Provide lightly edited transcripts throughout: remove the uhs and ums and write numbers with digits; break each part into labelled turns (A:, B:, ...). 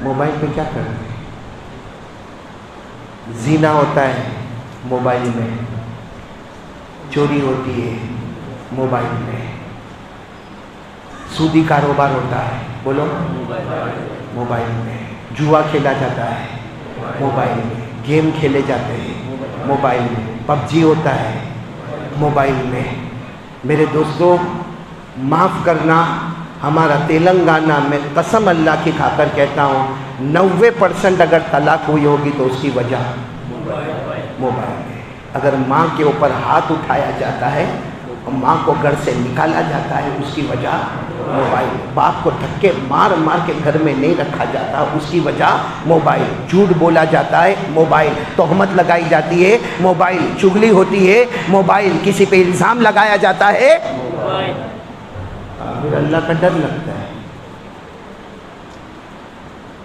A: Mobile پہ کیا کرتے ہیں؟ زنا ہوتا ہے موبائل میں، چوری ہوتی ہے موبائل میں، سودی کاروبار ہوتا ہے، بولو موبائل میں، جوا کھیلا جاتا ہے موبائل میں، گیم کھیلے جاتے ہیں موبائل میں، پب جی ہوتا ہے موبائل میں۔ میرے دوستو معاف کرنا، ہمارا تلنگانہ میں قسم اللہ کی کھا کر کہتا ہوں 90% اگر طلاق ہوئی ہوگی تو اس کی وجہ موبائل ہے۔ اگر ماں کے اوپر ہاتھ اٹھایا جاتا ہے، ماں کو گھر سے نکالا جاتا ہے، اس کی وجہ موبائل۔ باپ کو دھکے مار مار کے گھر میں نہیں رکھا جاتا، اس کی وجہ موبائل۔ جھوٹ بولا جاتا ہے موبائل، تہمت لگائی جاتی ہے موبائل، چغلی ہوتی ہے موبائل، کسی پہ الزام لگایا جاتا ہے موبائل۔ پھر اللہ کا ڈر لگتا ہے،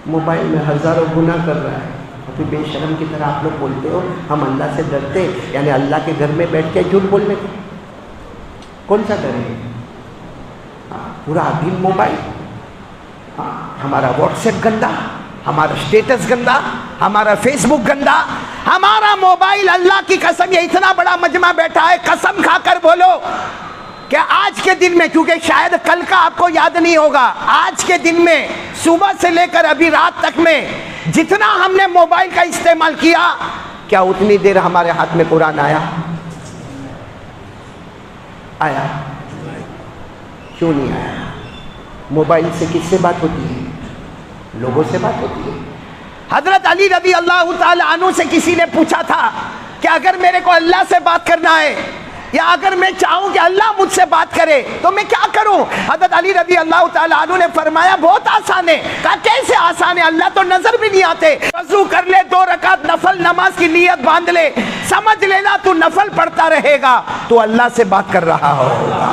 A: موبائل میں ہزاروں گناہ کر رہا ہے، اور بے شرم کی طرح آپ لوگ بولتے ہو ہم اللہ سے ڈرتے، یعنی اللہ کے گھر میں بیٹھ کے جھوٹ بولنے کا کون سا ڈر ہے؟ پورا دن موبائل، ہمارا واٹس ایپ گندا، ہمارا اسٹیٹس گندا، ہمارا فیس بک گندا، ہمارا موبائل۔ اللہ کی قسم، یہ اتنا بڑا مجمع بیٹھا ہے، قسم کھا کر بولو کہ آج کے دن میں، کیونکہ شاید کل کا آپ کو یاد نہیں ہوگا، آج کے دن میں صبح سے لے کر ابھی رات تک میں جتنا ہم نے موبائل کا استعمال کیا، کیا اتنی دیر ہمارے ہاتھ میں قرآن آیا؟ آیا؟ کیوں نہیں آیا؟ موبائل سے کس سے بات ہوتی ہے؟ لوگوں سے بات ہوتی ہے۔ حضرت علی رضی اللہ تعالی عنہ سے کسی نے پوچھا تھا کہ اگر میرے کو اللہ سے بات کرنا ہے، یا اگر میں چاہوں کہ اللہ مجھ سے بات کرے تو میں کیا کروں؟ حضرت علی رضی اللہ تعالیٰ عنہ نے فرمایا بہت آسان ہے۔ کہا کیسے آسان ہے؟ اللہ تو نظر بھی نہیں آتے۔ وضو کر لے، 2 رکعت نفل نماز کی نیت باندھ لے، سمجھ لینا تو نفل پڑھتا رہے گا، تو اللہ سے بات کر رہا ہوگا۔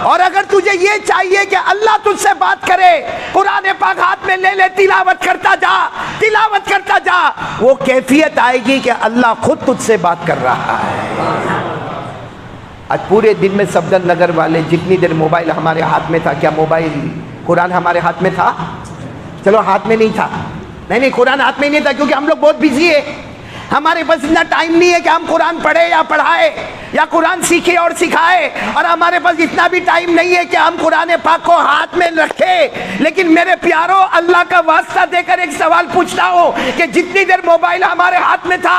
A: اور اگر تجھے یہ چاہیے کہ اللہ تجھ سے بات کرے، قرآن پاک ہاتھ میں لے لے، تلاوت کرتا جا، تلاوت کرتا جا، وہ کیفیت آئے گی کہ اللہ خود تجھ سے بات کر رہا ہے۔ آج پورے دن میں صفدر نگر والے جتنی دیر موبائل ہمارے ہاتھ میں تھا، کیا موبائل قرآن ہمارے ہاتھ میں تھا؟ چلو ہاتھ میں نہیں تھا، نہیں قرآن ہاتھ میں نہیں تھا، کیونکہ ہم لوگ بہت بزی ہیں، ہمارے پاس اتنا ٹائم نہیں ہے کہ ہم قرآن پڑھے یا پڑھائے یا قرآن سیکھے اور سکھائے، اور ہمارے پاس اتنا بھی ٹائم نہیں ہے کہ ہم قرآن پاک کو ہاتھ میں رکھے۔ لیکن میرے پیارو، اللہ کا واسطہ دے کر ایک سوال پوچھتا ہوں کہ جتنی دیر موبائل ہمارے ہاتھ میں تھا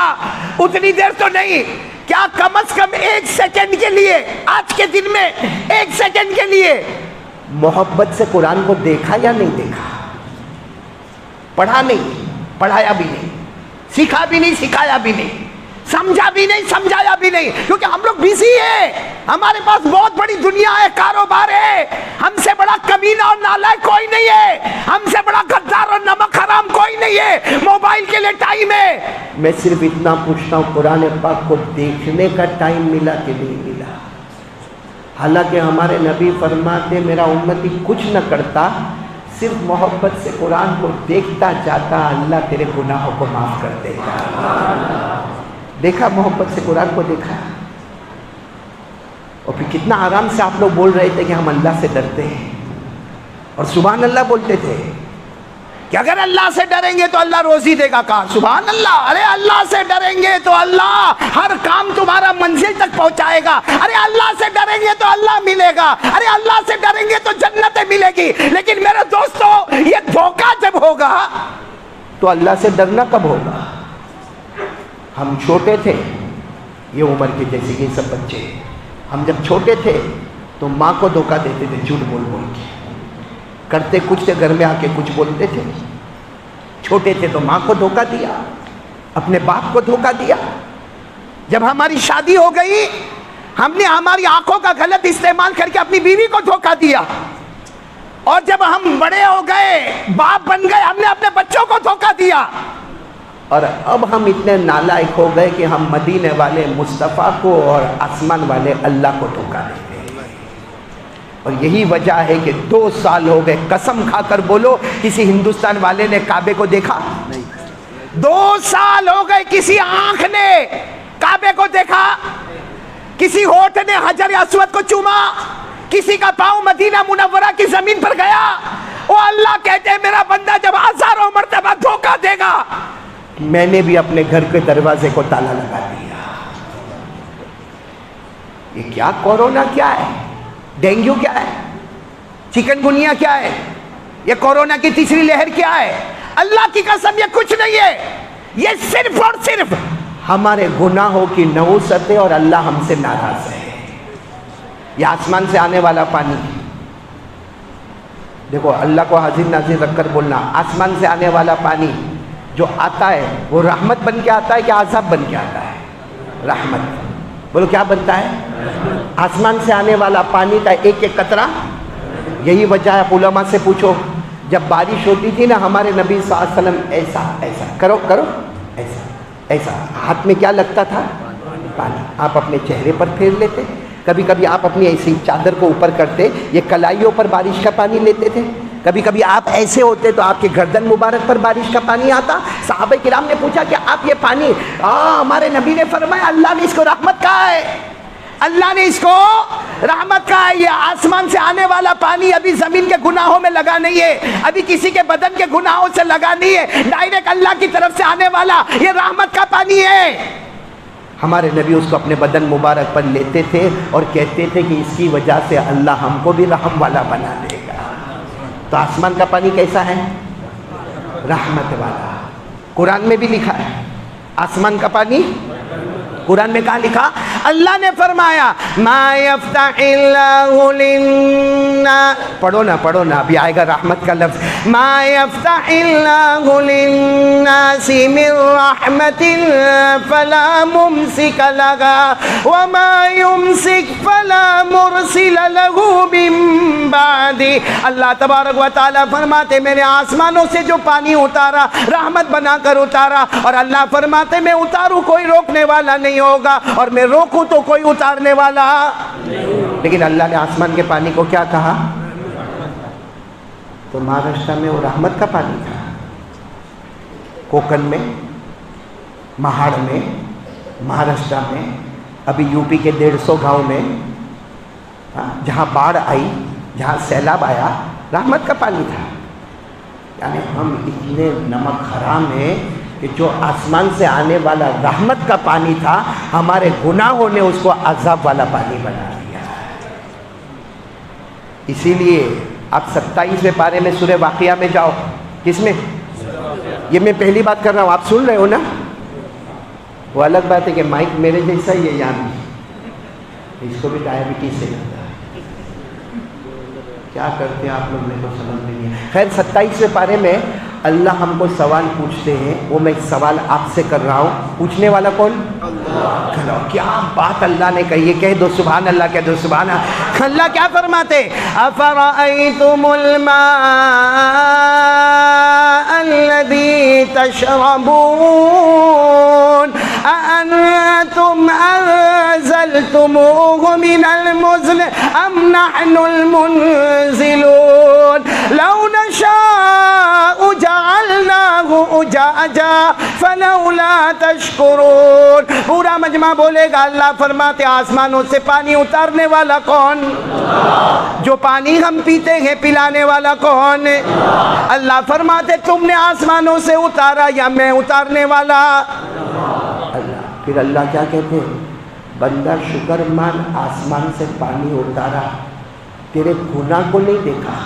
A: اتنی دیر تو نہیں، کیا کم از کم 1 سیکنڈ کے لیے، آج کے دن میں 1 سیکنڈ کے لیے محبت سے قرآن کو دیکھا یا نہیں دیکھا؟ پڑھا نہیں، پڑھایا بھی نہیں، سیکھا بھی نہیں، سکھایا بھی نہیں، سمجھا بھی نہیں، سمجھایا بھی نہیں، کیونکہ ہم لوگ بزی ہیں، ہمارے پاس بہت بڑی دنیا ہے، کاروبار ہے، ہم سے بڑا کمینہ اور نالائق کوئی نہیں ہے، ہم سے بڑا غدار اور نمک حرام کوئی نہیں ہے، موبائل کے لیے ٹائم ہے۔ میں صرف اتنا پوچھتا ہوں، قرآن پاک کو دیکھنے کا ٹائم ملا کہ نہیں ملا؟ حالانکہ ہمارے نبی فرماتے میرا امتی کچھ نہ کرتا، صرف محبت سے قرآن کو دیکھتا جاتا، اللہ تیرے گناہوں کو معاف کر دے گا۔ دیکھا محبت سے قرآن کو دیکھا، اور پھر کتنا آرام سے آپ لوگ بول رہے تھے کہ ہم اللہ سے ڈرتے ہیں، اور سبحان اللہ بولتے تھے کہ اگر اللہ سے ڈریں گے تو اللہ روزی دے گا۔ کہا سبحان اللہ، ارے اللہ سے ڈریں گے تو اللہ ہر کام تمہارا منزل تک پہنچائے گا، ارے اللہ سے ڈریں گے تو اللہ ملے گا، ارے اللہ سے ڈریں گے تو جنتیں ملے گی۔ لیکن میرے دوستو، یہ دھوکہ جب ہوگا تو اللہ سے ڈرنا کب ہوگا؟ ہم چھوٹے تھے، یہ عمر کے جیسے یہ سب بچے، ہم جب چھوٹے تھے تو ماں کو دھوکہ دیتے تھے، جھوٹ بول بول کے، کرتے کچھ تھے، گھر میں آ کے کچھ بولتے تھے۔ چھوٹے تھے تو ماں کو دھوکہ دیا، اپنے باپ کو دھوکہ دیا۔ جب ہماری شادی ہو گئی، ہم نے ہماری آنکھوں کا غلط استعمال کر کے اپنی بیوی کو دھوکہ دیا، اور جب ہم بڑے ہو گئے، باپ بن گئے، ہم نے اپنے بچوں کو دھوکہ دیا، اور اب ہم اتنے نالائق ہو گئے کہ ہم مدینے والے مصطفیٰ کو اور آسمان والے اللہ کو دھوکہ دیتے ہیں۔ اور یہی وجہ ہے کہ 2 سال ہو گئے، قسم کھا کر بولو کسی ہندوستان والے نے کعبے کو دیکھا نہیں؟ 2 سال ہو گئے کسی آنکھ نے کعبے کو دیکھا، کسی ہونٹ نے حجر اسود کو چوما، کسی کا پاؤں مدینہ منورہ کی زمین پر گیا۔ وہ اللہ کہتے ہیں میرا بندہ جب ہزاروں میں نے بھی اپنے گھر کے دروازے کو تالا لگا دیا. یہ کیا کورونا کیا ہے, ڈینگو کیا ہے, چکن گنیا کیا ہے, یہ کورونا کی تیسری لہر کیا ہے؟ اللہ کی قسم یہ کچھ نہیں ہے. یہ صرف اور صرف ہمارے گناہوں کی نحوست ہے اور اللہ ہم سے ناراض ہے. یہ آسمان سے آنے والا پانی, دیکھو اللہ کو حاضر ناظر رکھ کر بولنا, آسمان سے آنے والا پانی جو آتا ہے وہ رحمت بن کے آتا ہے کہ عذاب بن کے آتا ہے؟ رحمت. بولو کیا بنتا ہے؟ آسمان سے آنے والا پانی کا ایک ایک قطرہ. یہی وجہ ہے, علماء سے پوچھو, جب بارش ہوتی تھی نا ہمارے نبی صلی اللہ علیہ وسلم ایسا ایسا کرو کرو ایسا ایسا, ہاتھ میں کیا لگتا تھا؟ پانی. آپ اپنے چہرے پر پھیر لیتے, کبھی کبھی آپ اپنی ایسی چادر کو اوپر کرتے, یہ کلائیوں پر بارش کا پانی لیتے تھے. کبھی کبھی آپ ایسے ہوتے تو آپ کے گردن مبارک پر بارش کا پانی آتا. صحابہ کرام نے پوچھا کہ آپ یہ پانی, ہمارے نبی نے فرمایا اللہ نے اس کو رحمت کہا ہے, اللہ نے اس کو رحمت کہا ہے. یہ آسمان سے آنے والا پانی ابھی زمین کے گناہوں میں لگا نہیں ہے, ابھی کسی کے بدن کے گناہوں سے لگا نہیں ہے, ڈائریکٹ اللہ کی طرف سے آنے والا یہ رحمت کا پانی ہے. ہمارے نبی اس کو اپنے بدن مبارک پر لیتے تھے اور کہتے تھے کہ اس کی وجہ سے اللہ ہم کو بھی رحم والا بنا دے گا. تو آسمان کا پانی کیسا ہے؟ رحمت والا. قرآن میں بھی لکھا ہے آسمان کا پانی. قرآن میں کہاں لکھا؟ اللہ نے فرمایا ما یفتح اللہ للناس, پڑھو نا ابھی آئے گا رحمت کا لفظ. ما یفتح اللہ للناس من رحمت فلا ممسک لها وما یمسک فلا مرسل له من بعدہ. اللہ تبارک و تعالیٰ فرماتے میں نے آسمانوں سے جو پانی اتارا رحمت بنا کر اتارا, اور اللہ فرماتے میں اتاروں کوئی روکنے والا نہیں ہوگا, اور میں روکوں تو کوئی اتارنے والا. لیکن اللہ نے آسمان کے پانی کو کیا کہا؟ تو مہاراشٹر میں وہ رحمت کا پانی تھا, کوکن میں, مہاڑ میں, مہاراشٹر میں, ابھی یو پی کے 150 گاؤں میں جہاں باڑھ آئی, جہاں سیلاب آیا, رحمت کا پانی تھا. یعنی ہم اتنے نمک حرام ہیں کہ جو آسمان سے آنے والا رحمت کا پانی تھا ہمارے گناہوں نے اس کو عذاب والا پانی بنا دیا. اسی لیے آپ 27ویں پارے میں سورہ واقعہ میں جاؤ. کس میں؟ یہ میں پہلی بات کر رہا ہوں, آپ سن رہے ہو نا. وہ الگ بات ہے کہ مائک میرے جیسا ہی ہے, یہاں بھی اس کو بھی ڈائبٹیز سے لگتا ہے. کیا کرتے ہیں آپ لوگ, میرے کو سمجھ نہیں ہے. خیر 27ویں پارے میں اللہ ہم کو سوال پوچھتے ہیں, وہ میں سوال آپ سے کر رہا ہوں. پوچھنے والا کون؟ اللہ. کیا بات اللہ نے کہی ہے, کہہ دو سبحان اللہ, کہہ دو سبحان اللہ. اللہ کیا فرماتے؟ افرأیتم الماء الذی تشربون اانتم انزلتموه من المزن ام نحن المنزلون لو نشاء جعلناه اجاجا فلولا تشکرون. پورا مجمع بولے گا. اللہ فرماتے آسمانوں سے پانی اتارنے والا کون؟ جو پانی ہم پیتے ہیں پلانے والا کون؟ اللہ فرماتے تم نے آسمانوں سے اتارا یا میں اتارنے والا؟ اللہ. پھر اللہ کیا کہتے ہیں؟ بندہ شکر مان, آسمان سے پانی اتارا, تیرے گناہ کو نہیں دیکھا.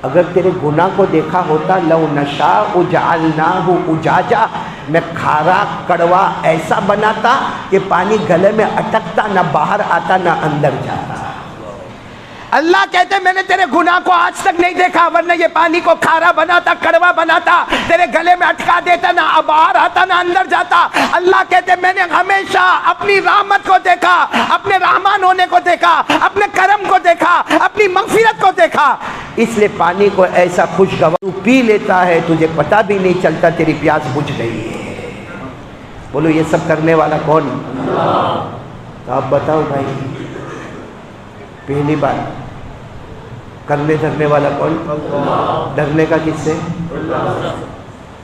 A: اگر تیرے گناہ کو دیکھا ہوتا لو نشاء جعلناہ اجاجا, میں کھارا کڑوا ایسا بناتا کہ پانی گلے میں اٹکتا, نہ باہر آتا نہ اندر جاتا. اللہ کہتے میں نے تیرے گناہ کو آج تک نہیں دیکھا, ورنہ یہ پانی کو کھارا بناتا, کڑوا بناتا, تیرے گلے میں اٹکا دیتا, نہ باہر آتا نہ اندر جاتا. اللہ کہتے میں نے ہمیشہ اپنی رحمت کو دیکھا, اپنے رحمان ہونے کو دیکھا, اپنے کرم کو دیکھا, اپنی مغفرت کو دیکھا. اس لیے پانی کو ایسا خوشگوار تو پی لیتا ہے, تجھے پتہ بھی نہیں چلتا تیری پیاس بجھ گئی ہے. بولو یہ سب کرنے والا کون؟ تو آپ بتاؤ بھائی, پہلی بات کرنے دھرنے والا کون؟ ڈرنے کا کس سے؟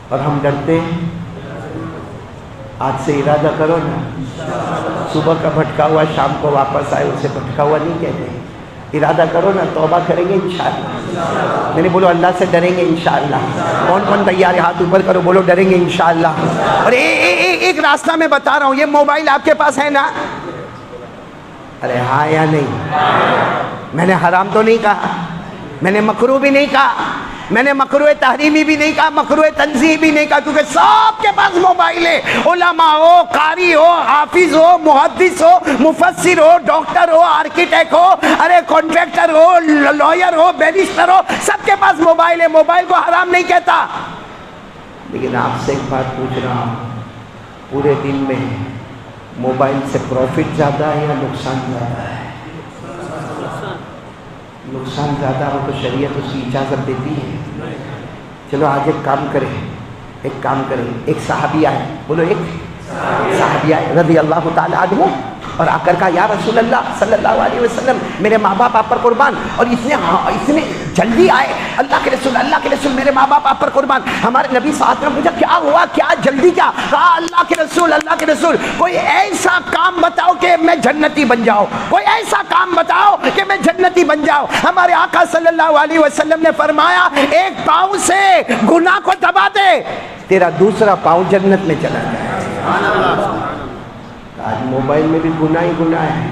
A: اور ہم ڈرتے ہیں. آج سے ارادہ کرو نا, صبح کا بھٹکا ہوا شام کو واپس آئے, اسے بھٹکا ہوا نہیں کہتے. ارادہ کرو نا, توبہ کریں گے انشاءاللہ. میں نے بولو اللہ سے ڈریں گے انشاءاللہ. کون کون تیار ہے؟ ہاتھ اوپر کرو، بولو ڈریں گے انشاءاللہ. اور ایک راستہ میں بتا رہا ہوں، یہ موبائل آپ کے پاس ہے نا؟ ارے ہاں یا نہیں؟ میں نے حرام تو نہیں کہا، میں نے مکروہ بھی نہیں کہا، میں نے مکروہ تحریمی بھی نہیں کہا، مکروہ تنزیہی بھی نہیں کہا، کیونکہ سب کے پاس موبائل ہے. علماء ہو، قاری ہو، حافظ ہو، محدث ہو، مفسر ہو، ڈاکٹر ہو، آرکیٹیکٹ ہو، ارے کانٹریکٹر ہو، لائر ہو، بیرسٹر ہو، سب کے پاس موبائل ہے. موبائل کو حرام نہیں کہتا. لیکن آپ سے ایک بات پوچھ رہا ہوں، پورے دن میں موبائل سے پروفٹ زیادہ ہے یا نقصان زیادہ ہے؟ نقصان زیادہ ہو تو شریعت اس کی اجازت دیتی ہے. چلو آج ایک کام کریں، ایک صحابی آئے، بولو ایک صحابی آئے رضی اللہ تعالی عنہ، اور آ کر کہا یا رسول اللہ صلی اللہ علیہ وسلم، میرے ماں باپ آپ پر قربان. اور اس نے جلدی آئے، اللہ کے رسول میرے ماں باپ آپ پر قربان. ہمارے نبی صلی اللہ علیہ وسلم پوچھا کیا ہوا، کیا جلدی کیا؟ کہا اللہ کے رسول کوئی ایسا کام بتاؤ کہ میں جنتی بن جاؤں، کوئی ایسا کام بتاؤ کہ میں جنتی بن جاؤں. ہمارے آقا صلی اللہ علیہ وسلم نے فرمایا ایک پاؤں سے گناہ کو دبا دے، تیرا دوسرا پاؤں جنت میں چلا جائے. آج موبائل میں بھی گناہ ہی گناہ ہے.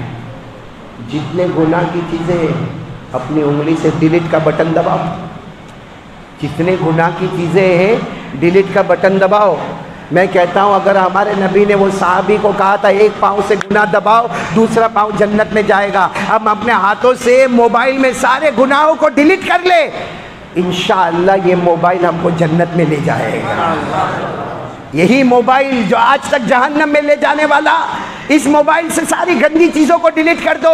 A: جتنے گناہ کی چیزیں اپنی انگلی سے ڈیلیٹ کا بٹن دباؤ، جتنے گناہ کی چیزیں ہیں ڈیلیٹ کا بٹن دباؤ. میں کہتا ہوں اگر ہمارے نبی نے وہ صحابی کو کہا تھا ایک پاؤں سے گناہ دباؤ دوسرا پاؤں جنت میں جائے گا، ہم اپنے ہاتھوں سے موبائل میں سارے گناہوں کو ڈیلیٹ کر لے، انشاءاللہ یہ موبائل ہم کو جنت میں لے جائے گا. یہی موبائل جو آج تک جہنم میں لے جانے والا، اس موبائل سے ساری گندی چیزوں کو ڈیلیٹ کر دو.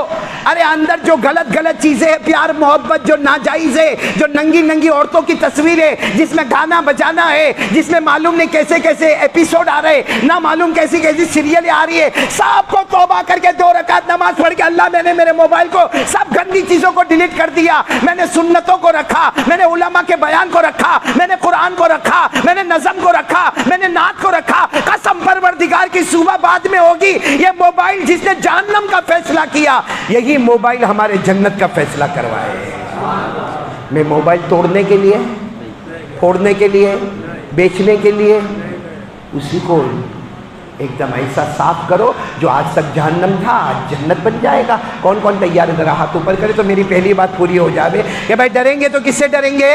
A: ارے اندر جو غلط چیزیں ہیں، پیار محبت جو ناجائز ہے، جو ننگی عورتوں کی تصویریں، جس میں گانا بجانا ہے، جس میں معلوم نہیں کیسے ایپیسوڈ آ رہے، نہ معلوم کیسی سیریلیں آ رہی ہے، سب کو توبہ کر کے 2 رکعت نماز پڑھ کے اللہ میں نے میرے موبائل کو سب گندی چیزوں کو ڈیلیٹ کر دیا. میں نے سنتوں کو رکھا، میں نے علماء کے بیان کو رکھا، میں نے قرآن کو رکھا، میں نے نظم کو رکھا، میں نے نعت کو رکھا. قسم پروردگار کی صبح بعد میں ہوگی. یہ موبائل جس نے جہنم کا فیصلہ کیا، یہی موبائل ہمارے جنت کا فیصلہ کروائے. میں موبائل توڑنے کے لیے، پھوڑنے کے لیے، بیچنے کے لیے، اسی کو ایک دم ایسا صاف کرو جو آج تک جہنم تھا آج جنت بن جائے گا. کون کون تیار ہے؟ ذرا ہاتھ اوپر کرے تو میری پہلی بات پوری ہو جائے کہ بھائی ڈریں گے تو کس سے ڈریں گے؟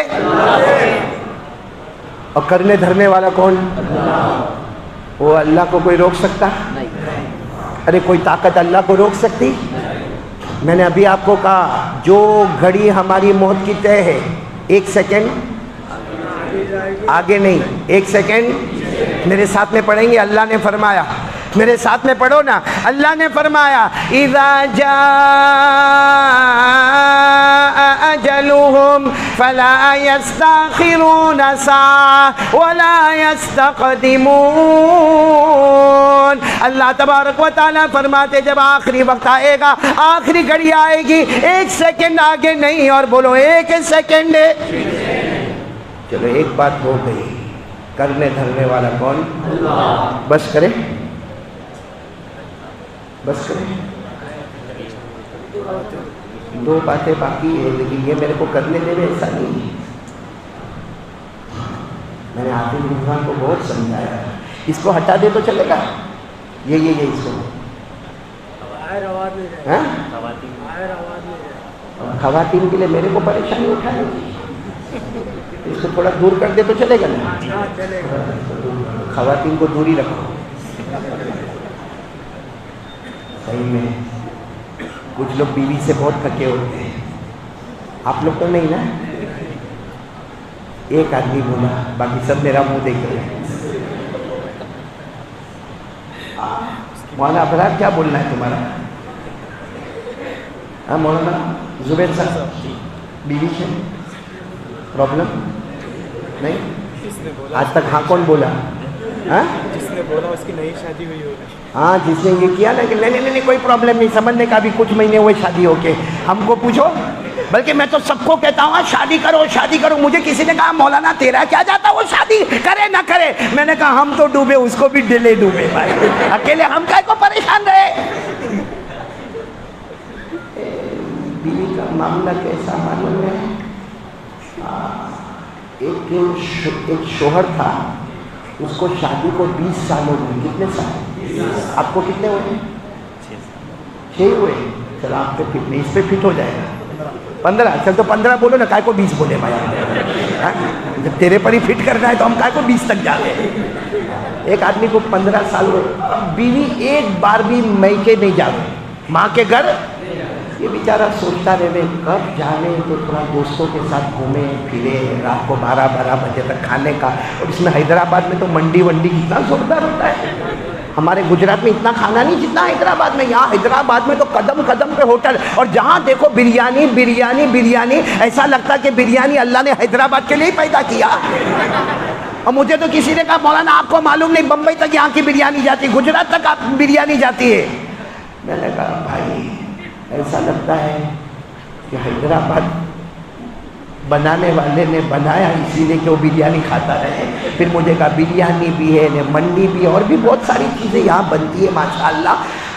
A: اور کرنے دھرنے والا کون؟ وہ اللہ کو کوئی روک سکتا؟ ارے کوئی طاقت اللہ کو روک سکتی؟ میں نے ابھی آپ کو کہا جو گھڑی ہماری موت کی طے ہے، 1 سیکنڈ آگے نہیں، 1 سیکنڈ میرے ساتھ میں پڑھیں گے. اللہ نے فرمایا، میرے ساتھ میں پڑھو نا، اللہ نے فرمایا اذا جاء اجلهم فلا يستاخرون ساعة ولا يستقدمون. اللہ تبارک و تعالیٰ فرماتے جب آخری وقت آئے گا، آخری گھڑی آئے گی، 1 سیکنڈ آگے نہیں. اور بولو 1 سیکنڈ. چلو ایک بات ہو گئی، کرنے دھرنے والا کون؟ اللہ. بس کرے، بس کرے. 2 باتیں باقی ہے لیکن یہ میرے کو کرنے دے ایسا نہیں. میں نے حافظ رمضان کو بہت سمجھایا، اس کو ہٹا دے تو چلے گا. یہ اس کو خواتین کے لیے میرے کو پریشانی اٹھانی، اس کو تھوڑا دور کر دے تو چلے گا نا. خواتین کو دوری رکھو. صحیح میں کچھ لوگ بیوی سے بہت تھکے ہوتے ہیں، آپ لوگ تو نہیں نا. ایک آدمی بولا، باقی سب میرا منہ دیکھ رہے ہیں. مولانا ابرار کیا بولنا ہے تمہارا؟ ہاں مولانا زبیر صاحب، بیوی سے پرابلم نہیں؟ آج تک ہاں کون بولا؟ ہاں
B: جس نے بولا اس کی نئی شادی ہوئی ہوگی.
A: ہاں جس نے یہ کیا نا کہ نہیں کوئی پرابلم نہیں، سمجھنے کا بھی کچھ مہینے ہوئے شادی ہو کے. ہم کو پوچھو، بلکہ میں تو سب کو کہتا ہوں شادی کرو شادی کرو. مجھے کسی نے کہا مولانا تیرا کیا جاتا وہ شادی کرے نہ کرے. میں نے کہا ہم تو ڈوبے، اس کو بھی ڈلے ڈوبے بھائی، اکیلے ہم کائے کو پریشان رہے. بیوی کا معاملہ کیسا معلوم ہے؟ ایک شوہر تھا, اس کو شادی کو 20 سال ہو گئے. کتنے سال؟ آپ کو کتنے ہوئے؟ 6 ہوئے. چل آپ پہ فٹ نہیں, اس پہ فٹ ہو جائے گا 15. چل تو 15 بولو نا, کائے کو 20 بولے بھائی. جب تیرے پر ہی فٹ کرنا ہے تو ہم کائے کو 20 تک جا رہے ہیں. ایک آدمی کو 15 سال ہوئے, بیوی ایک بار بھی میکے نہیں جا رہی, ماں کے گھر. یہ بیچارہ سوچتا رہے کب جانے, تو تھوڑا دوستوں کے ساتھ گھومے پھرے, رات کو 12 بجے تک کھانے کا. اور اس میں حیدرآباد میں تو منڈی ونڈی کتنا زوردار ہوتا ہے. ہمارے گجرات میں اتنا کھانا نہیں جتنا حیدرآباد میں. یہاں حیدرآباد میں تو قدم قدم پہ ہوٹل, اور جہاں دیکھو بریانی بریانی بریانی. ایسا لگتا ہے کہ بریانی اللہ نے حیدرآباد کے لیے ہی پیدا کیا. اور مجھے تو کسی نے کہا مولانا آپ کو معلوم نہیں, بمبئی تک یہاں کی بریانی جاتی, گجرات تک آپ بریانی جاتی ہے. میں نے کہا بھائی ایسا لگتا ہے کہ حیدرآباد بنانے والے نے بنایا اسی لیے کہ وہ بریانی کھاتا رہے. پھر مجھے کہا بریانی بھی ہے, منڈی بھی ہے, اور بھی بہت ساری چیزیں یہاں بنتی ہے ماشاءاللہ.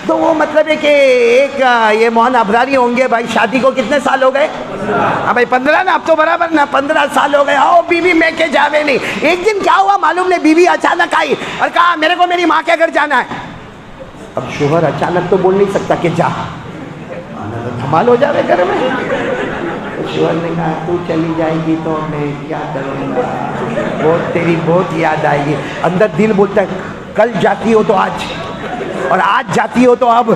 A: تو وہ مطلب ہے کہ ایک یہ موہن ابراری ہوں گے بھائی, شادی کو کتنے سال ہو گئے؟ ہاں بھائی 15 نا, اب تو برابر نا 15 سال ہو گئے. آؤ بیوی میں کے جاوے نہیں. ایک دن کیا ہوا معلوم نہیں, بیوی اچانک آئی اور کہا میرے کو میری ماں کے گھر جانا ہے. اب شوہر اچانک تو بول نہیں سکتا کہ جا, دھمال ہو جاوے گھر میں. شوہر نے کہا تو چلی جائے گی تو میں کیا کروں گا, بہت تیری بہت یاد آئے گی. اندر دل بولتا ہے کل جاتی ہو تو آج, اور آج جاتی ہو تو اب.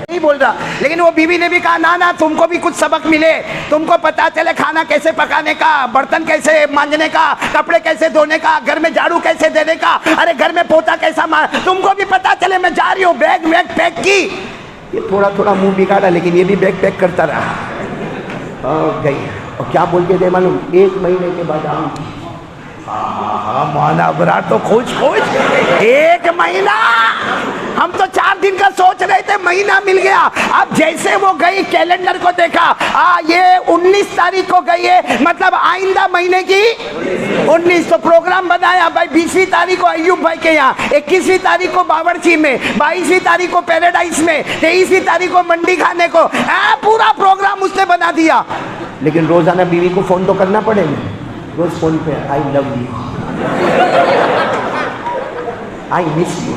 A: نہیں بول رہا, لیکن وہ بیوی نے بھی کہا نا نا تم کو بھی کچھ سبق ملے, تم کو پتا چلے کھانا کیسے پکانے کا, برتن کیسے مانجنے کا, کپڑے کیسے دھونے کا, گھر میں جھاڑو کیسے دینے کا, ارے گھر میں پوتا کیسا تم کو بھی پتا چلے. میں جا رہی ہوں, بیگ ویگ پیک کی. یہ تھوڑا تھوڑا منہ بگاڑا, لیکن یہ بھی بیگ پیک کرتا رہا. گئی, اور کیا بول کے دے معلوم, 1 مہینے کے بعد آؤں گی. ہاں مولانا ابرار تو خوش خوش. 1 مہینہ, ہم تو 4 دن کا سوچ رہے تھے, مہینہ مل گیا. اب جیسے وہ گئی کیلنڈر کو دیکھا, یہ 19 تاریخ کو گئی ہے, مطلب آئندہ مہینے کی 19. تو پروگرام بنایا بھائی 20ویں تاریخ کو ایوب بھائی کے یہاں, 21ویں تاریخ کو باورچی میں, 22ویں تاریخ کو پیراڈائز میں, 23ویں تاریخ کو منڈی کھانے کو. پورا پروگرام اس نے بنا دیا. لیکن روزانہ بیوی کو فون تو کرنا پڑے گا. روز فون پہ آئی love you, I miss you.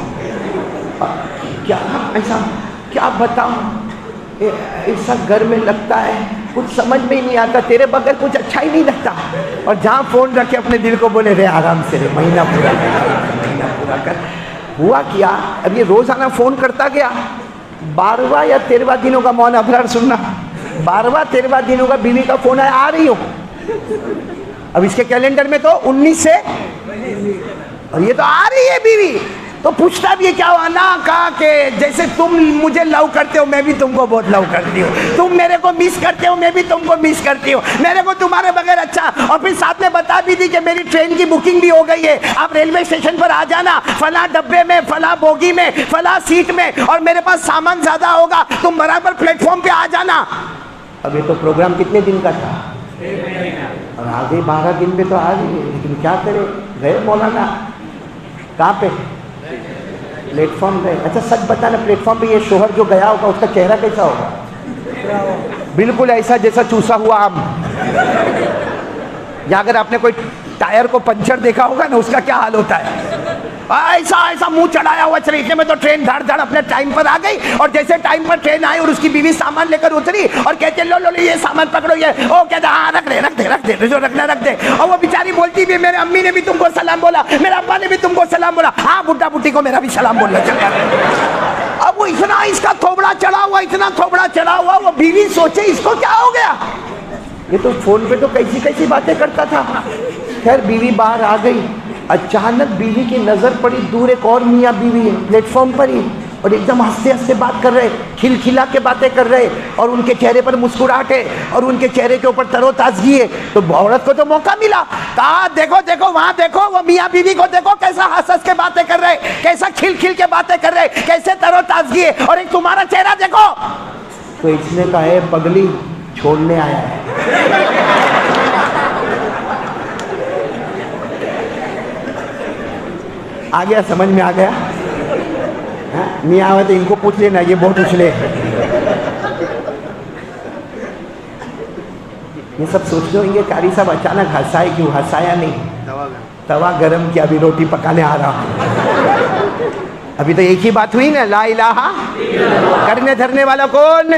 A: کیا ایسا کیا بتاؤں, ایسا گھر میں لگتا ہے کچھ سمجھ میں ہی نہیں آتا, تیرے بغیر کچھ اچھا ہی نہیں لگتا. اور جہاں فون رکھے اپنے دل کو بولے رہے آرام سے رہے, مہینہ پورا کر. ہوا کیا, اب یہ روزانہ فون کرتا گیا. 12واں یا 13واں دنوں کا مولانا ابرار سننا, 12واں 13واں دنوں کا بیوی کا فون آیا, آ رہی ہو. اب اس کے کیلنڈر میں تو 19 سے, اور یہ تو آ رہی ہے بیوی. تو پوچھتا بھی ہے کیا ہوا نا, کہا کہ جیسے تم مجھے لو کرتے ہو میں بھی تم کو بہت لو کرتی ہوں, تم میرے کو مس کرتے ہو میں بھی تم کو مس کرتی ہوں, میرے کو تمہارے بغیر اچھا. اور پھر ساتھ میں بتا بھی دی کہ میری ٹرین کی بکنگ بھی ہو گئی ہے, آپ ریلوے اسٹیشن پر آ جانا, فلاں ڈبے میں, فلاں بوگی میں, فلاں سیٹ میں, اور میرے پاس سامان زیادہ ہوگا, تم برابر پلیٹ فارم پہ آ جانا. اب یہ تو پروگرام کتنے دن کا تھا, اور آگے 12 دن پہ تو آ رہی ہے. لیکن کیا کرے, گئے مولانا کہاں پہ, پلیٹ فارم گئے. اچھا سچ بتانا, پلیٹ فارم پہ یہ شوہر جو گیا ہوگا اس کا چہرہ کیسا ہوگا؟ بالکل ایسا جیسا چوسا ہوا آم. یا اگر آپ نے کوئی ٹائر کو پنچر دیکھا ہوگا نا, اس کا کیا حال ہوتا ہے, ایسا ایسا منہ چڑھایا ہوا چلے. اتنے میں تو ٹرین دھڑ دھڑ اپنے ٹائم پر آ گئی, اور جیسے ٹائم پر ٹرین آئی اور اس کی بیوی سامان لے کر اتری اور کہتے لو لو یہ سامان پکڑو, یہ او کہتا ہاں رکھ دے جو رکھنا رکھ دے. اور وہ بیچاری بولتی بھی میرے امی نے بھی تم کو سلام بولا, میرے ابا نے بھی تم کو سلام بولا, ہاں بڈھا بڈھی کو میرا بھی سلام بولنا چاہتا ہے. اب وہ اتنا اس کا تھوبڑا چڑھا ہوا, اتنا تھوبڑا چڑھا ہوا, وہ بیوی سوچے اس کو کیا ہو گیا, یہ تو فون پہ تو کیسی کیسی باتیں کرتا تھا. خیر بیوی باہر آ گئی. اچانک بیوی کی نظر پڑی, دور ایک اور میاں بیوی ہے پلیٹ فارم پر ہی, اور ایک دم ہنستے ہنستے بات کر رہے, کھل کھلا کے باتیں کر رہے, اور ان کے چہرے پر مسکراہٹ ہے, اور ان کے چہرے کے اوپر تر و تازگی ہے. تو عورت کو تو موقع ملا, کہا دیکھو دیکھو وہاں دیکھو, وہ میاں بیوی کو دیکھو کیسا ہنس ہنس کے باتیں کر رہے, کیسا کھل کھل کے باتیں کر رہے, کیسے تر و تازگی ہے, اور ایک تمہارا چہرہ دیکھو. تو اس نے کہا ہے پگلی چھوڑنے آیا ہے. آ گیا, سمجھ میں آ گیا. نہیں آیا تو ان کو پوچھ لینا, یہ بہت اچھلے. یہ سب سوچ رہے ہوں گے قاری صاحب اچانک ہنسائے کیوں؟ ہنسایا نہیں، توا گرم کیا، ابھی روٹی پکانے آ رہا ہوں۔ ابھی تو ایک ہی بات ہوئی نا، لا الہ، کرنے دھرنے والا کون؟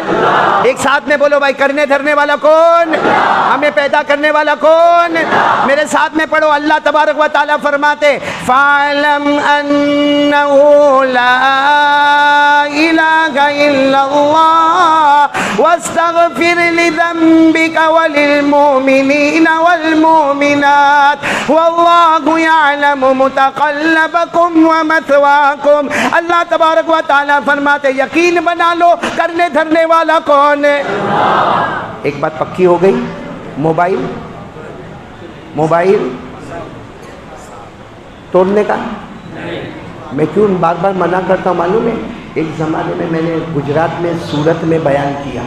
A: ایک ساتھ میں بولو بھائی، کرنے دھرنے والا کون؟ ہمیں پیدا کرنے والا کون؟ میرے ساتھ میں پڑھو، اللہ تبارک و تعالیٰ فرماتے فَاعْلَمْ أَنَّهُ لَا إِلَهَ إِلَّا اللَّهُ وَاسْتَغْفِرْ لِذَنبِكَ وَلِلْمُؤْمِنِينَ وَالْمُؤْمِنَاتِ وَاللَّهُ يَعْلَمُ مُتَقَلَّبَكُمْ وَمَثْوَاكُمْ۔ اللہ تبارک و تعالیٰ فرماتے یقین بنا لو کرنے دھرنے والا کون ہے؟ ایک بات پکی ہو گئی، موبائل توڑنے کا میں کیوں بار بار منع کرتا ہوں معلوم ہے؟ ایک زمانے میں نے گجرات میں سورت میں بیان کیا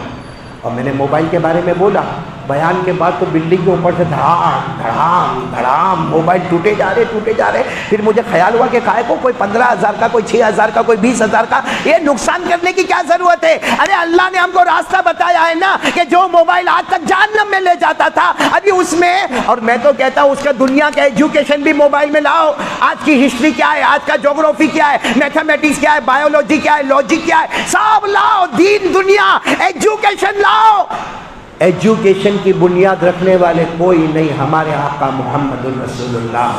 A: اور میں نے موبائل کے بارے میں بولا، بیان کے بعد تو بلڈنگ کے اوپر سے دھڑام دھڑام دھڑام موبائل ٹوٹے جا رہے۔ پھر مجھے خیال ہوا کہ کائے کو کوئی 15,000 کا، کوئی 6,000 کا، کوئی 20,000 کا، یہ نقصان کرنے کی کیا ضرورت ہے؟ ارے اللہ نے ہم کو راستہ بتایا ہے نا کہ جو موبائل آج تک جہنم میں لے جاتا تھا ابھی اس میں، اور میں تو کہتا ہوں اس کا دنیا کا ایجوکیشن بھی موبائل میں لاؤ، آج کی ہسٹری کیا ہے، آج کا جغرافی کیا ہے، میتھمیٹکس کیا ہے، بایولوجی کیا ہے، لاجک کیا ہے، سب لاؤ، دین دنیا ایجوکیشن لاؤ۔ ایجوکیشن کی بنیاد رکھنے والے کوئی نہیں، ہمارے آقا محمد الرسول اللہ۔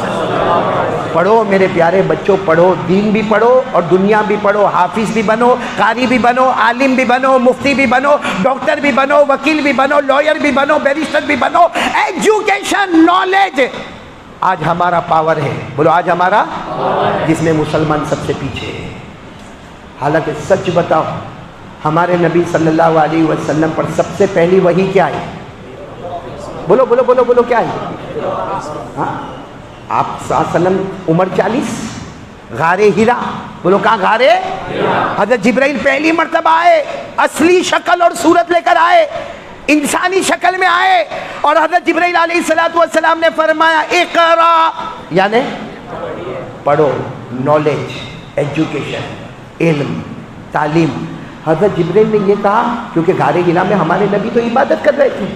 A: پڑھو میرے پیارے بچوں، پڑھو، دین بھی پڑھو اور دنیا بھی پڑھو، حافظ بھی بنو، قاری بھی بنو، عالم بھی بنو، مفتی بھی بنو، ڈاکٹر بھی بنو، وکیل بھی بنو، لائر بھی بنو، بیرسٹر بھی بنو۔ ایجوکیشن، نالج آج ہمارا پاور ہے، بولو آج ہمارا، جس میں مسلمان سب سے پیچھے ہے۔ حالانکہ سچ بتاؤ ہمارے نبی صلی اللہ علیہ وسلم پر سب سے پہلی وحی کیا ہے؟ بولو بولو بولو بولو، کیا ہے؟ ہاں آپ صلی اللہ علیہ وسلم عمر 40، غار ہرا، بولو کہاں غار؟ حضرت جبرائیل پہلی مرتبہ آئے، اصلی شکل اور صورت لے کر آئے، انسانی شکل میں آئے، اور حضرت جبرائیل علیہ السلام نے فرمایا اقرا، یعنی پڑھو، نالج، ایجوکیشن، علم، تعلیم۔ حضرت جبرائیل نے یہ کہا کیونکہ غار ہرا میں ہمارے نبی تو عبادت کر رہے تھے،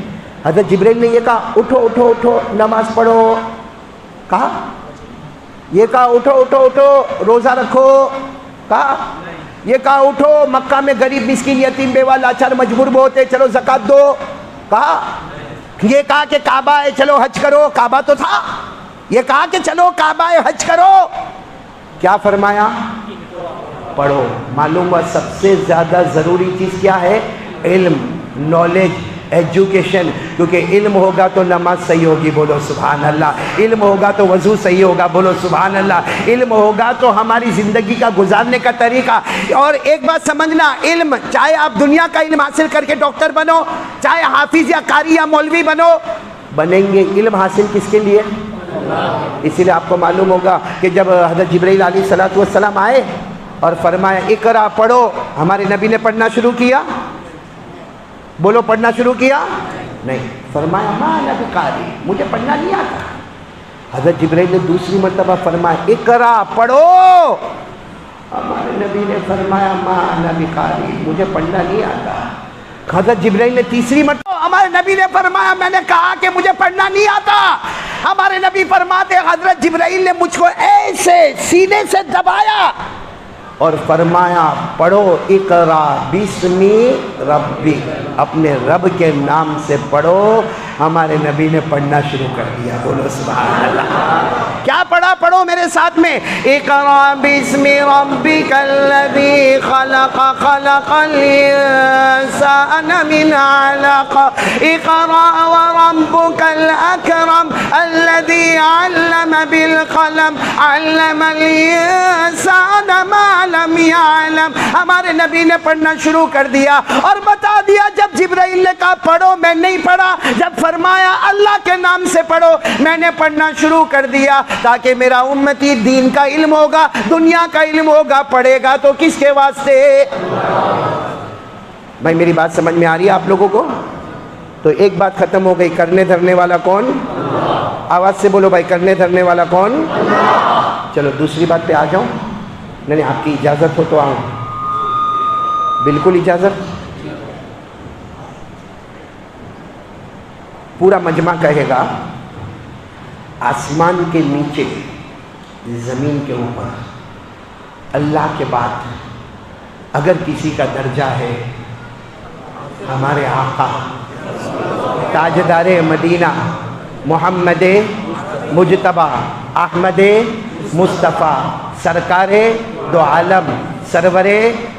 A: حضرت جبرائیل نے یہ کہا اٹھو اٹھو اٹھو نماز پڑھو، کہا یہ کہا اٹھو اٹھو اٹھو روزہ رکھو، کہا یہ کہا اٹھو مکہ میں غریب مسکین یتیم بیوہ لاچار مجبور بہت ہے چلو زکوٰۃ دو، کہا یہ کہا کہ کعبہ ہے چلو حج کرو، کعبہ تو تھا، یہ کہا کہ چلو کعبہ ہے حج کرو، کیا فرمایا؟ پڑھو۔ معلوم ہوا سب سے زیادہ ضروری چیز کیا ہے؟ علم، نالج، ایجوکیشن، کیونکہ علم ہوگا تو نماز صحیح ہوگی، بولو سبحان اللہ، علم ہوگا تو وضو صحیح ہوگا، بولو سبحان اللہ، علم ہوگا تو ہماری زندگی کا گزارنے کا طریقہ۔ اور ایک بات سمجھنا، علم چاہے آپ دنیا کا علم حاصل کر کے ڈاکٹر بنو، چاہے حافظ یا قاری یا مولوی بنو، بنیں گے علم حاصل کس کے لیے؟ اسی لیے آپ کو معلوم ہوگا کہ جب حضرت جبرائیل علیہ السلام آئے اور فرمایا اقرا، پڑھو، ہمارے نبی نے پڑھنا شروع کیا، بولو پڑھنا شروع کیا؟ نہیں، فرمایا ما انا بقاری، مجھے پڑھنا نہیں آتا۔ حضرت جبرائیل نے دوسری مرتبہ فرمایا اقرا، پڑھو، ہمارے نبی نے فرمایا ما انا بقاری، مجھے پڑھنا نہیں آتا۔ حضرت جبرائیل نے تیسری مرتبہ، ہمارے نبی نے فرمایا میں نے کہا کہ مجھے پڑھنا نہیں آتا۔ ہمارے نبی فرماتے حضرت جبرائیل نے مجھ کو ایسے سینے سے دبایا اور فرمایا پڑھو اقرا بسمی ربی، اپنے رب کے نام سے پڑھو۔ ہمارے نبی نے پڑھنا شروع کر دیا، بولو سبحان اللہ۔ کیا پڑھا؟ پڑھو میرے ساتھ میں، اقرا بسم ربک الذی خلق، خلق الانسان من علق، اقرا وربک الاکرم الذی علم بالقلم، علم الانسان ما لم يعلم۔ ہمارے نبی نے پڑھنا شروع کر دیا اور بتا دیا، جب جبرائیل نے کہا پڑھو میں نہیں پڑھا، جب فرمایا اللہ کے نام سے پڑھو میں نے پڑھنا شروع کر دیا، تاکہ میرا امتی دین کا علم ہوگا، دنیا کا علم ہوگا، پڑھے گا تو کس کے واسطے؟ بھائی میری بات سمجھ میں آ رہی ہے آپ لوگوں کو؟ تو ایک بات ختم ہو گئی، کرنے دھرنے والا کون؟ آواز سے بولو بھائی، کرنے دھرنے والا کون؟ چلو دوسری بات پہ آ جاؤں، نہیں آپ کی اجازت ہو تو آؤں، بالکل اجازت۔ پورا مجمع کہے گا آسمان کے نیچے زمین کے اوپر اللہ کے بعد اگر کسی کا درجہ ہے ہمارے آقا تاجدار مدینہ محمد مجتبی احمد مصطفیٰ سرکار دو عالم سرور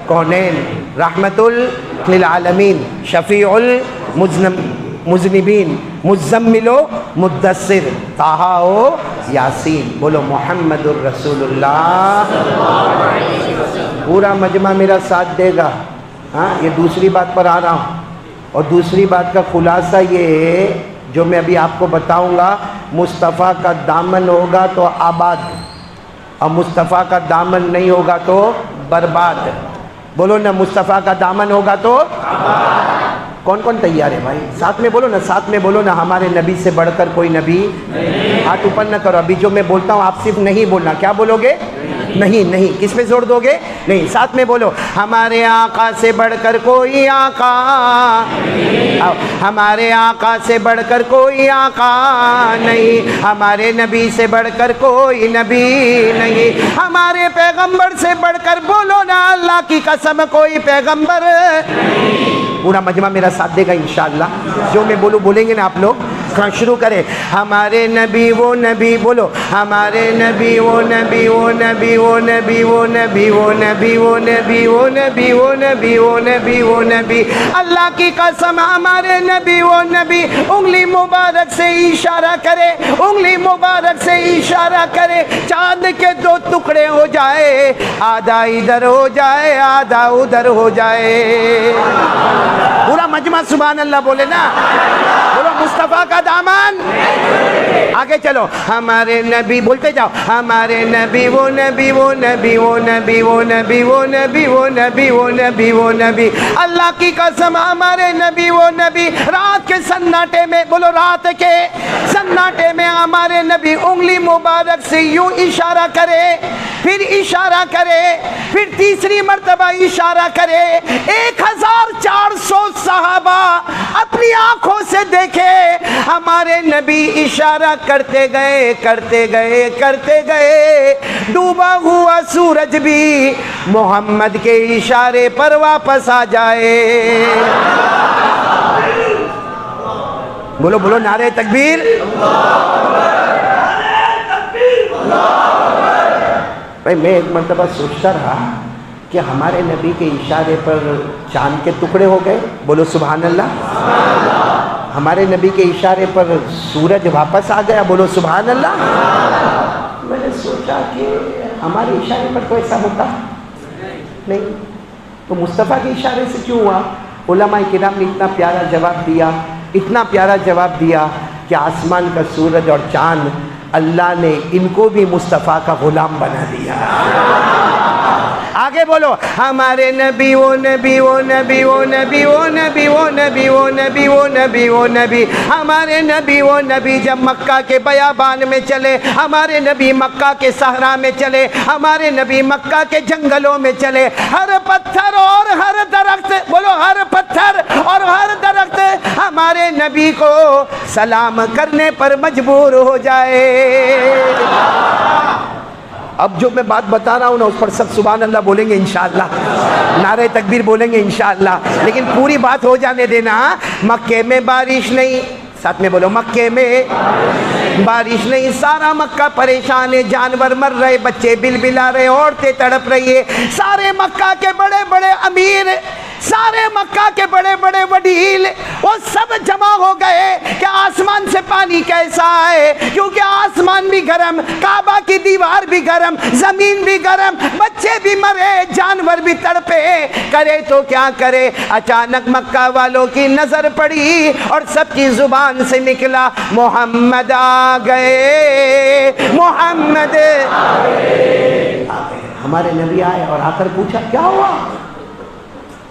A: کونین رحمت للعالمین شفیع المذنبین مزمل و مدثر طٰہٰ و یاسین. بولو محمد الرسول اللہ. پورا مجمع میرا ساتھ دے گا. ہاں یہ دوسری بات پر آ رہا ہوں اور دوسری بات کا خلاصہ یہ ہے جو میں ابھی آپ کو بتاؤں گا. مصطفیٰ کا دامن ہوگا تو آباد اور مصطفیٰ کا دامن نہیں ہوگا تو برباد. بولو نا مصطفیٰ کا دامن ہوگا تو کون کون تیار ہے بھائی؟ ساتھ میں بولو نا, ساتھ میں بولو نا. ہمارے نبی سے بڑھ کر کوئی نبی. ہاتھ اوپر نہ کرو. ابھی جو میں بولتا ہوں آپ صرف نہیں بولنا. کیا بولو گے؟ نہیں نہیں. کس پہ زور دو گے؟ نہیں. ساتھ میں بولو ہمارے آقا سے بڑھ کر کوئی آقا, ہمارے آقا سے بڑھ کر کوئی آقا نہیں, ہمارے نبی سے بڑھ کر کوئی نبی نہیں, ہمارے پیغمبر سے بڑھ کر بولو نا اللہ کی قسم کوئی پیغمبر. پورا مجمع میرا ساتھ دے گا انشاءاللہ. جو میں بولوں بولیں گے نا آپ لوگ. شروع کریں. ہمارے نبی وہ نبی. بولو ہمارے نبی وہ نبی وہ نبی وہ نبی وہ نبی وہ نبی وہ نبی وہ نبی وہ نبی وہ نبی وہ نبی. اللہ کی قسم ہمارے نبی وہ نبی. انگلی مبارک سے اشارہ کرے, انگلی مبارک سے اشارہ کرے. چاند کے دو ٹکڑے ہو جائے, آدھا ادھر ہو جائے آدھا ادھر ہو جائے. پورا مجمع سبحان اللہ بولے نا. بولو مصطفیٰ کا دامن. آگے چلو. ہمارے نبی بولتے جاؤ. ہمارے نبی وہ نبی وہ نبی وہ نبی وہ نبی وہ نبی وہ نبی وہ نبی وہ نبی. اللہ کی قسم ہمارے نبی وہ نبی. رات کے سناٹے میں, بولو رات کے سناٹے میں ہمارے نبی انگلی مبارک سے یوں اشارہ کرے, پھر اشارہ کرے, پھر تیسری مرتبہ اشارہ کرے. 1400 صحابہ اپنی آنکھوں سے دیکھے. ہمارے نبی اشارہ کرتے گئے کرتے گئے کرتے گئے. ڈوبا ہوا سورج بھی محمد کے اشارے پر واپس آ جائے. بولو بولو نعرہ تکبیر. بھائی میں ایک مرتبہ سوچتا رہا کہ ہمارے نبی کے اشارے پر چاند کے ٹکڑے ہو گئے. بولو سبحان اللہ. ہمارے نبی کے اشارے پر سورج واپس آ گیا. بولو سبحان اللہ. میں نے سوچا کہ ہمارے اشارے پر تو ایسا ہوتا نہیں, تو مصطفیٰ کے اشارے سے کیوں ہوا؟ علماء کرام نے اتنا پیارا جواب دیا, اتنا پیارا جواب دیا کہ آسمان کا سورج اور چاند اللہ نے ان کو بھی مصطفیٰ کا غلام بنا دیا. آگے بولو ہمارے نبی وہ نبی وہ نبی وہ نبی وہ نبی وہ نبی وہ نبی وہ نبی وہ نبی. ہمارے نبی وہ نبی جب مکہ کے بیابان میں چلے, ہمارے نبی مکہ کے صحرا میں چلے, ہمارے نبی مکہ کے جنگلوں میں چلے. ہر پتھر اور ہر درخت, بولو ہر پتھر اور ہر درخت ہمارے نبی کو سلام کرنے پر مجبور ہو جائے. اب جو میں بات بتا رہا ہوں نا اس پر سب سبحان اللہ بولیں گے انشاءاللہ, نعرہ تکبیر بولیں گے انشاءاللہ. لیکن پوری بات ہو جانے دینا. مکے میں بارش نہیں, ساتھ میں بولو مکے میں بارش نہیں. سارا مکہ پریشان ہے, جانور مر رہے, بچے بلبلا رہے, عورتیں تڑپ رہی ہے. سارے مکہ کے بڑے بڑے امیر, سارے مکہ کے بڑے بڑے وڈیل وہ سب جمع ہو گئے کہ آسمان سے پانی کیسا آئے, کیونکہ آسمان بھی گرم, کعبہ کی دیوار بھی گرم, زمین بھی گرم, بچے بھی مرے, جانور بھی تڑپے, کرے تو کیا کرے. اچانک مکہ والوں کی نظر پڑی اور سب کی زبان سے نکلا محمد آ گئے, محمد آ گئے. ہمارے نبی آئے اور آ کر پوچھا کیا ہوا؟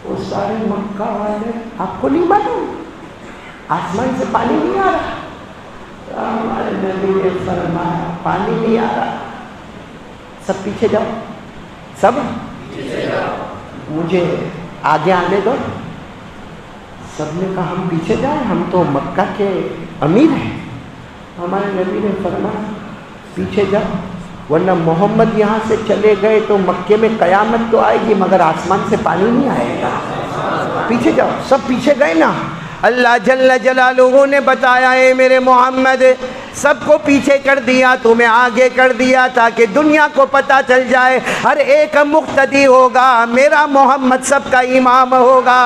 A: وہ سارے مکہ والے آپ کو نہیں معلوم آسمان سے پانی نہیں آ رہا؟ ہمارے نبی نے فرمایا پانی نہیں آ رہا, سب پیچھے جاؤ, سب مجھے آگے آنے دو. سب نے کہا ہم پیچھے جائیں, ہم تو مکہ کے امیر ہے. ہمارے نبی نے فرمایا پیچھے جاؤ، ورنہ محمد یہاں سے چلے گئے تو مکے میں قیامت تو آئے گی مگر آسمان سے پانی نہیں آئے گا. پیچھے جاؤ. سب پیچھے گئے نا. اللہ جل جلالہ نے بتایا ہے میرے محمد سب کو پیچھے کر دیا، تمہیں آگے کر دیا تاکہ دنیا کو پتہ چل جائے ہر ایک مقتدی ہوگا، میرا محمد سب کا امام ہوگا.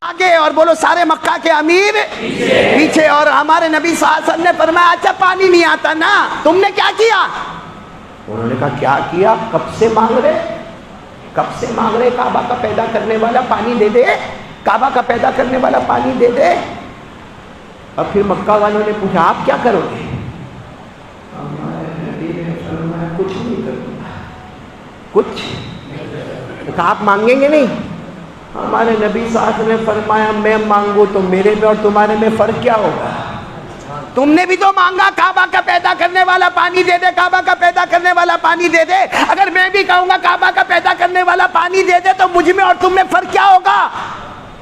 A: آگے اور بولو سارے مکہ کے امیر پیچھے. اور ہمارے نبی صلی اللہ علیہ وسلم نے فرمایا اچھا پانی نہیں آتا نا، تم نے کیا کیا؟ انہوں نے کہا کیا کیا؟ کب سے مانگ رہے، کب سے مانگ رہے کعبہ کا پیدا کرنے والا پانی دے دے، کعبہ کا پیدا کرنے والا پانی دے دے. اور پھر مکہ والوں نے پوچھا آپ کیا کرو گے؟ ہمارے نبی نے فرمایا کچھ نہیں کروں گا. کچھ کہا آپ مانگیں گے نہیں؟ ہمارے نبی صلی اللہ علیہ وسلم نے فرمایا میں مانگوں تو میرے میں اور تمہارے میں فرق کیا ہوگا؟ تم نے بھی تو مانگا کعبہ کا پیدا کرنے والا پانی دے دے، کعبہ کا پیدا کرنے والا پانی دے دے. اگر میں بھی کہوں گا کعبہ کا پیدا کرنے والا پانی دے دے تو مجھ میں اور تم میں فرق کیا ہوگا؟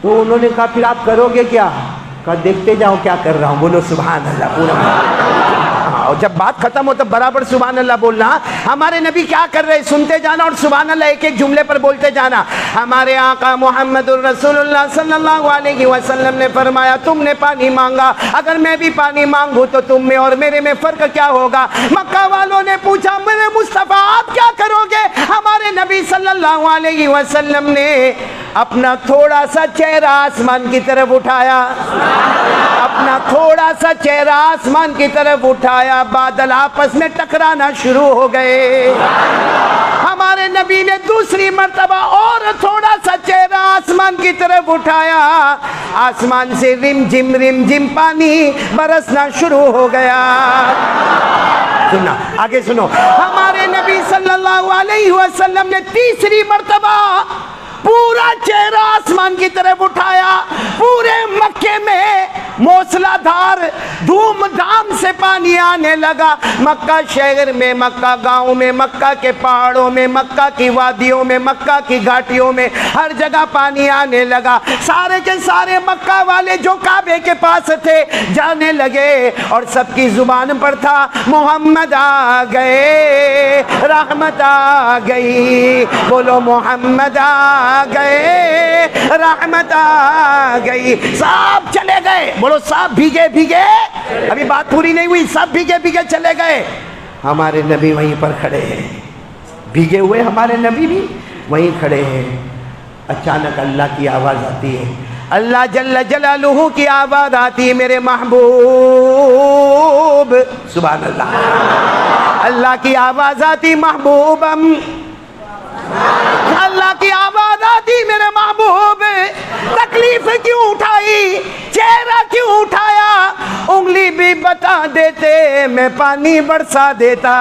A: تو انہوں نے کہا پھر آپ کرو گے کیا؟ کہا دیکھتے جاؤ کیا کر رہا ہوں. بولو سبحان اللہ پورا. اور جب بات ختم ہو تو برابر سبحان اللہ بولنا. ہمارے نبی کیا کر رہے سنتے جانا اور سبحان اللہ ایک ایک جملے پر بولتے جانا. ہمارے آقا محمد الرسول اللہ صلی اللہ علیہ وسلم نے فرمایا تم نے پانی مانگا، اگر میں بھی پانی مانگوں تو تم میں اور میرے میں فرق کیا ہوگا؟ مکہ والوں نے پوچھا میرے مصطفیٰ آپ کیا کرو گے؟ ہمارے نبی صلی اللہ علیہ وسلم نے اپنا تھوڑا سا چہرہ آسمان کی طرف اٹھایا، اپنا تھوڑا سا چہرہ آسمان کی طرف اٹھایا، بادل آپس میں ٹکرانا شروع ہو گئے. ہمارے نبی نے دوسری مرتبہ اور تھوڑا سا چہرہ آسمان کی طرف اٹھایا، آسمان سے رم جم پانی برسنا شروع ہو گیا. سننا آگے سنو. ہمارے نبی صلی اللہ علیہ وسلم نے تیسری مرتبہ پورا چہرہ آسمان کی طرف اٹھایا، پورے مکے میں موسلا دھار دھوم دھام سے پانی آنے لگا. مکہ شہر میں، مکہ گاؤں میں، مکہ کے پہاڑوں میں، مکہ کی وادیوں میں، مکہ کی گھاٹیوں میں ہر جگہ پانی آنے لگا. سارے کے سارے مکہ والے جو کعبے کے پاس تھے جانے لگے اور سب کی زبان پر تھا محمد آ گئے، رحمت آ گئی. بولو محمد آ گئے، رحمت آ گئی. سب چلے گئے. بولو سب بھیگے بھیگے. ابھی بات پوری نہیں ہوئی. سب بھیگے بھیگے چلے گئے. ہمارے نبی وہیں پر کھڑے ہیں، بھیگے ہوئے ہمارے نبی بھی وہیں کھڑے ہیں. اچانک اللہ کی آواز آتی ہے، اللہ جل جلالہ کی آواز آتی ہے میرے محبوب. سبحان اللہ. اللہ کی آواز آتی محبوبم، اللہ کی آواز آتی میرے محبوب. تکلیف کیوں اٹھائی، چہرہ کیوں اٹھایا؟ انگلی بھی بتا دیتے میں پانی برسا دیتا.